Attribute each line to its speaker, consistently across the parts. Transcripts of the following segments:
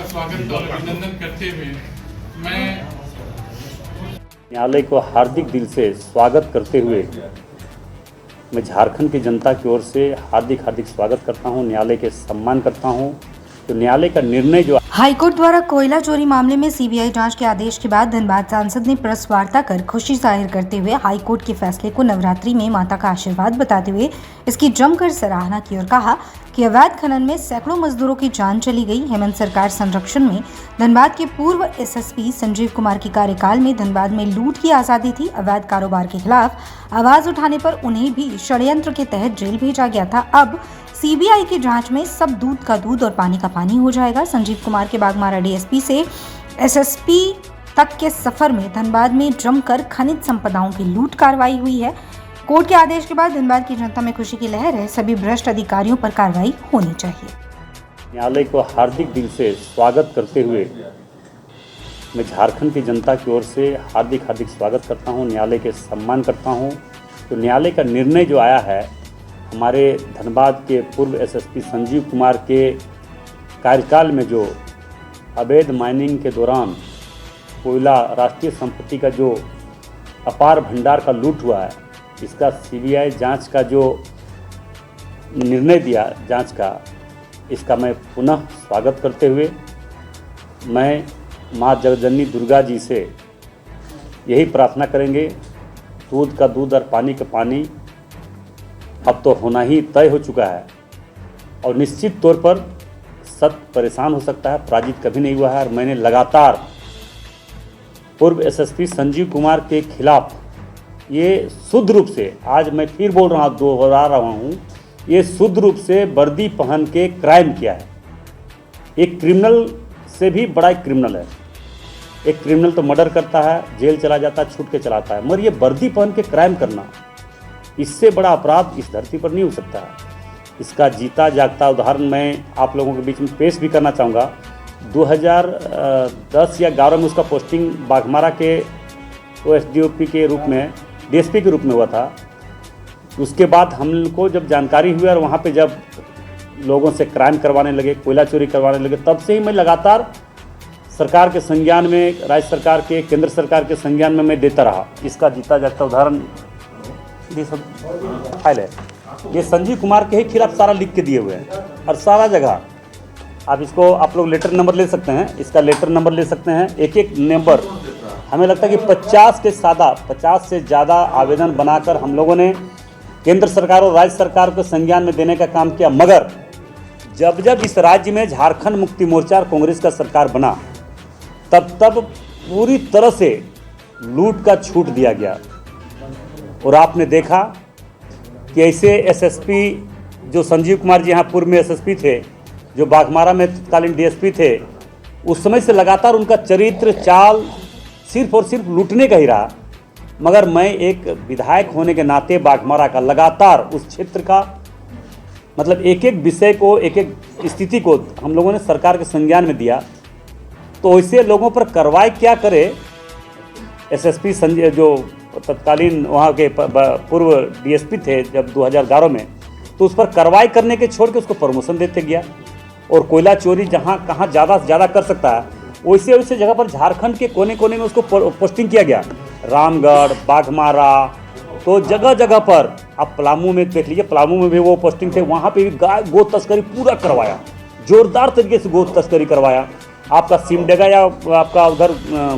Speaker 1: स्वागत और अभिनंदन करते हुए मैं
Speaker 2: न्यायालय को हार्दिक दिल से स्वागत करते हुए मैं झारखंड की जनता की ओर से हार्दिक स्वागत करता हूं, न्यायालय के सम्मान करता हूं। तो न्यायालय का निर्णय जो
Speaker 3: हाईकोर्ट द्वारा कोयला चोरी मामले में सीबीआई जांच के आदेश के बाद धनबाद सांसद ने प्रेस वार्ता कर खुशी जाहिर करते हुए हाईकोर्ट के फैसले को नवरात्रि में माता का आशीर्वाद बताते हुए इसकी जमकर सराहना की और कहा कि अवैध खनन में सैकड़ों मजदूरों की जान चली गई। हेमंत सरकार संरक्षण में धनबाद के पूर्व एसएसपी संजीव कुमार के कार्यकाल में धनबाद में लूट की आजादी थी। अवैध कारोबार के खिलाफ आवाज उठाने पर उन्हें भी षड्यंत्र के तहत जेल भेजा गया था। अब सीबीआई की जांच में सब दूध का दूध और पानी का पानी हो जाएगा। संजीव कुमार के बागमारा डीएसपी से एसएसपी तक के सफर में धनबाद में जमकर खनिज संपदाओं की लूट कार्रवाई हुई है। कोर्ट के आदेश के बाद धनबाद की जनता में खुशी की लहर है। सभी भ्रष्ट अधिकारियों पर कार्रवाई होनी चाहिए।
Speaker 2: न्यायालय को हार्दिक दिल से स्वागत करते हुए मैं झारखंड की जनता की ओर से हार्दिक स्वागत करता हूं, न्यायालय के सम्मान करता हूं। तो न्यायालय का निर्णय जो आया है, हमारे धनबाद के पूर्व एसएसपी संजीव कुमार के कार्यकाल में जो अवैध माइनिंग के दौरान कोयला राष्ट्रीय संपत्ति का जो अपार भंडार का लूट हुआ है, इसका सीबीआई जांच का जो निर्णय दिया जांच का, इसका मैं पुनः स्वागत करते हुए मैं माँ जगजननी दुर्गा जी से यही प्रार्थना करेंगे, दूध का दूध और पानी का पानी अब तो होना ही तय हो चुका है और निश्चित तौर पर सत्य परेशान हो सकता है, पराजित कभी नहीं हुआ है। और मैंने लगातार पूर्व एसएसपी संजीव कुमार के खिलाफ ये शुद्ध रूप से, आज मैं फिर दोहरा रहा हूँ, ये शुद्ध रूप से वर्दी पहन के क्राइम किया है। एक क्रिमिनल से भी बड़ा एक क्रिमिनल है। एक क्रिमिनल तो मर्डर करता है, जेल चला जाता है, छूट के चलाता है, मगर ये वर्दी पहन के क्राइम करना, इससे बड़ा अपराध इस धरती पर नहीं हो सकता है। इसका जीता जागता उदाहरण मैं आप लोगों के बीच में पेश भी करना चाहूँगा। 2010 या 11 में उसका पोस्टिंग बाघमारा के ओएसडीओपी के रूप में, डीएसपी के रूप में हुआ था। उसके बाद हम को जब जानकारी हुई और वहाँ पे जब लोगों से क्राइम करवाने लगे, कोयला चोरी करवाने लगे, तब से ही मैं लगातार सरकार के संज्ञान में, राज्य सरकार के, केंद्र सरकार के संज्ञान में मैं देता रहा। इसका जीता जागता उदाहरण फाइल है, ये संजीव कुमार के ही खिलाफ सारा लिख के दिए हुए हैं और सारा जगह आप इसको, आप लोग लेटर नंबर ले सकते हैं, इसका लेटर नंबर ले सकते हैं, एक नंबर। हमें लगता है कि 50 से ज़्यादा आवेदन बनाकर हम लोगों ने केंद्र सरकार और राज्य सरकार को संज्ञान में देने का काम किया। मगर जब इस राज्य में झारखंड मुक्ति मोर्चा और कांग्रेस का सरकार बना, तब पूरी तरह से लूट का छूट दिया गया। और आपने देखा कि ऐसे एसएसपी जो संजीव कुमार जी यहाँ पूर्व में एसएसपी थे, जो बाघमारा में तत्कालीन डीएसपी थे, उस समय से लगातार उनका चरित्र चाल सिर्फ और सिर्फ लूटने का ही रहा। मगर मैं एक विधायक होने के नाते बाघमारा का लगातार उस क्षेत्र का, मतलब एक विषय को, एक स्थिति को हम लोगों ने सरकार के संज्ञान में दिया। तो ऐसे लोगों पर कार्रवाई क्या करे, एसएसपी संजय जो तत्कालीन वहाँ के पूर्व डीएसपी थे जब 2011 में, तो उस पर कार्रवाई करने के छोड़ के उसको प्रमोशन देते गया। और कोयला चोरी जहाँ कहाँ ज़्यादा से ज़्यादा कर सकता है, वैसे जगह पर झारखंड के कोने कोने में उसको पोस्टिंग किया गया। रामगढ़, बाघमारा, तो जगह जगह पर आप पलामू में देख लीजिए, पलामू में भी वो पोस्टिंग थे, वहाँ पे भी गाय गो तस्करी पूरा करवाया, जोरदार तरीके से गो तस्करी करवाया। आपका सिमडेगा या आपका उधर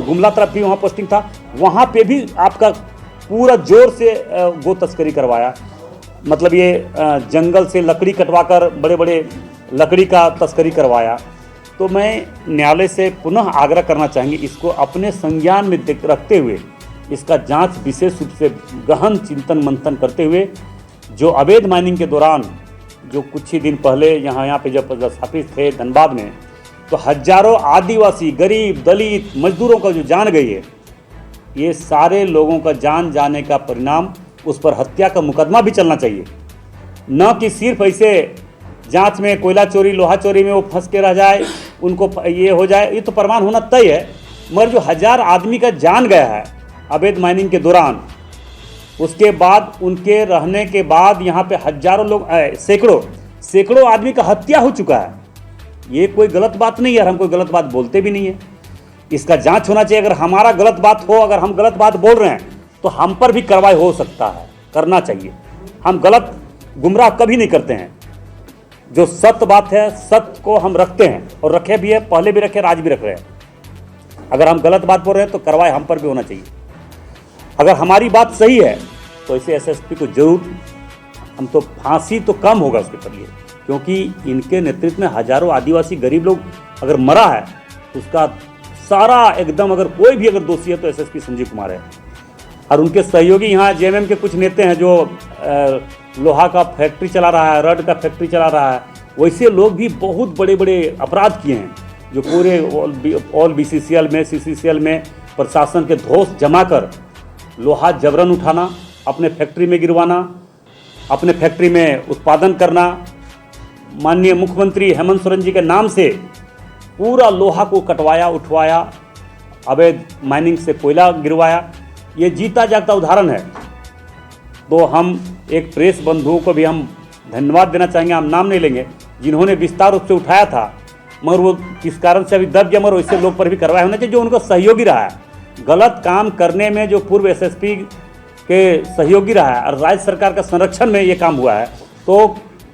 Speaker 2: गुमला तरफ भी वहाँ पोस्टिंग था, वहाँ पे भी आपका पूरा जोर से गो तस्करी करवाया। मतलब ये जंगल से लकड़ी कटवाकर बड़े बड़े लकड़ी का तस्करी करवाया। तो मैं न्यायालय से पुनः आग्रह करना चाहेंगे, इसको अपने संज्ञान में रखते हुए इसका जांच विशेष रूप से गहन चिंतन मंथन करते हुए, जो अवैध माइनिंग के दौरान जो कुछ ही दिन पहले यहाँ पे जब स्थापित थे धनबाद में, तो हजारों आदिवासी, गरीब, दलित मजदूरों का जो जान गई है, ये सारे लोगों का जान जाने का परिणाम, उस पर हत्या का मुकदमा भी चलना चाहिए। न कि सिर्फ ऐसे जांच में कोयला चोरी, लोहा चोरी में वो फंस के रह जाए, उनको ये हो जाए, ये तो प्रमाण होना तय है। मगर जो 1000 आदमी का जान गया है अवैध माइनिंग के दौरान, उसके बाद उनके रहने के बाद यहाँ पे हजारों लोग, सैकड़ों आदमी का हत्या हो चुका है। ये कोई गलत बात नहीं है और हम कोई गलत बात बोलते भी नहीं है। इसका जांच होना चाहिए। अगर हमारा गलत बात हो, अगर हम गलत बात बोल रहे हैं तो हम पर भी कार्रवाई हो सकता है, करना चाहिए। हम गलत गुमराह कभी नहीं करते हैं। जो सत्य बात है, सत्य को हम रखते हैं और रखे भी है, पहले भी रखे, आज भी रख रहे हैं। अगर हम गलत बात बोल रहे हैं तो कार्रवाई हम पर भी होना चाहिए। अगर हमारी बात सही है तो ऐसे एसएसपी को जरूर, हम तो फांसी तो कम होगा उसके पर लिए, क्योंकि इनके नेतृत्व में हजारों आदिवासी गरीब लोग अगर मरा है तो उसका सारा एकदम, अगर कोई भी अगर दोषी है तो एसएसपी संजीव कुमार है। और उनके सहयोगी यहाँ जेएमएम के कुछ नेता हैं जो लोहा का फैक्ट्री चला रहा है, रड का फैक्ट्री चला रहा है, वैसे लोग भी बहुत बड़े बड़े अपराध किए हैं, जो पूरे ऑल बीसीसीएल में, सीसीसीएल में प्रशासन के धौंस जमा कर लोहा जबरन उठाना, अपने फैक्ट्री में गिरवाना, अपने फैक्ट्री में उत्पादन करना, माननीय मुख्यमंत्री हेमंत सोरेन जी के नाम से पूरा लोहा को कटवाया, उठवाया, अवैध माइनिंग से कोयला गिरवाया। ये जीता जागता उदाहरण है। तो हम एक प्रेस बंधुओं को भी हम धन्यवाद देना चाहेंगे, हम नाम नहीं लेंगे, जिन्होंने विस्तार रूप से उठाया था, मगर वो किस कारण से अभी दब गया, मगर वैसे लोग पर भी कार्रवाई होना चाहिए जो उनको सहयोगी रहा है। गलत काम करने में जो पूर्व एसएसपी के सहयोगी रहा है और राज्य सरकार का संरक्षण में ये काम हुआ है, तो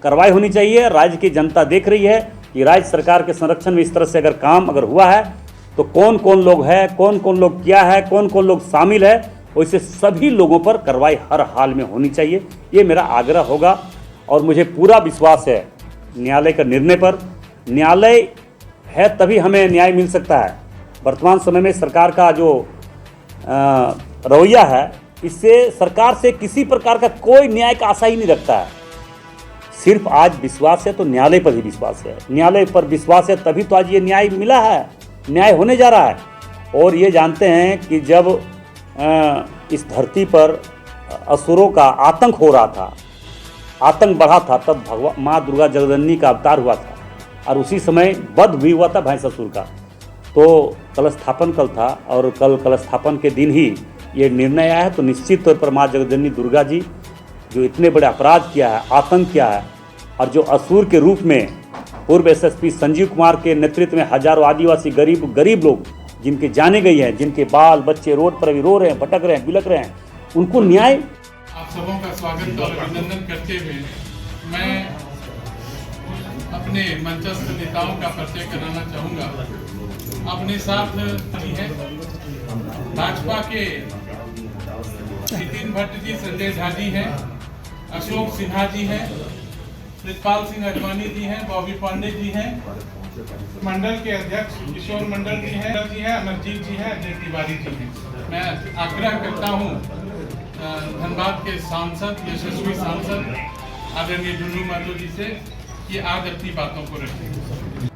Speaker 2: कार्रवाई होनी चाहिए। राज्य की जनता देख रही है कि राज्य सरकार के संरक्षण में इस तरह से अगर काम अगर हुआ है तो कौन कौन लोग हैं, कौन कौन लोग किया है, कौन कौन लोग शामिल है, वैसे सभी लोगों पर कार्रवाई हर हाल में होनी चाहिए। ये मेरा आग्रह होगा और मुझे पूरा विश्वास है न्यायालय का निर्णय पर। न्यायालय है तभी हमें न्याय मिल सकता है। वर्तमान समय में सरकार का जो रवैया है, इससे सरकार से किसी प्रकार का कोई न्याय का आशा ही नहीं रखता है। सिर्फ आज विश्वास है तो न्यायालय पर ही विश्वास है, न्यायालय पर विश्वास है तभी तो आज ये न्याय मिला है, न्याय होने जा रहा है। और ये जानते हैं कि जब इस धरती पर असुरों का आतंक हो रहा था, आतंक बढ़ा था, तब भगवान माँ दुर्गा जगदन्नी का अवतार हुआ था और उसी समय वध भी हुआ था भैंसासुर का। तो कलश स्थापन कल था और कल कलश स्थापन के दिन ही ये निर्णय आया है। तो निश्चित तौर पर माँ जगदन्नी दुर्गा जी जो इतने बड़े अपराध किया है, आतंक किया है, और जो असुर के रूप में पूर्व एसएसपी संजीव कुमार के नेतृत्व में हजारों आदिवासी गरीब लोग जिनके जाने गई हैं, जिनके बाल बच्चे रोड पर अभी रो रहे हैं, भटक रहे हैं, बिलक रहे हैं, उनको न्याय।
Speaker 1: आप सबों का स्वागत और अभिनंदन करते हुए मैं अपने मंचस्थ नेताओं का परिचय कराना चाहूँगा। अपने साथ ही है भाजपा के नितिन भट्ट जी, संजय झा जी हैं, अशोक सिन्हा जी हैं, प्रितपाल सिंह अडवाणी जी हैं, बॉबी पांडे जी हैं, मंडल के अध्यक्ष किशोर मंडल जी हैं, अमरजीत जी हैं, अजय तिवारी जी हैं। मैं आग्रह करता हूँ धनबाद के सांसद, यशस्वी सांसद आदरणीय डुन्नू महतो जी से कि आज अपनी बातों को रखें।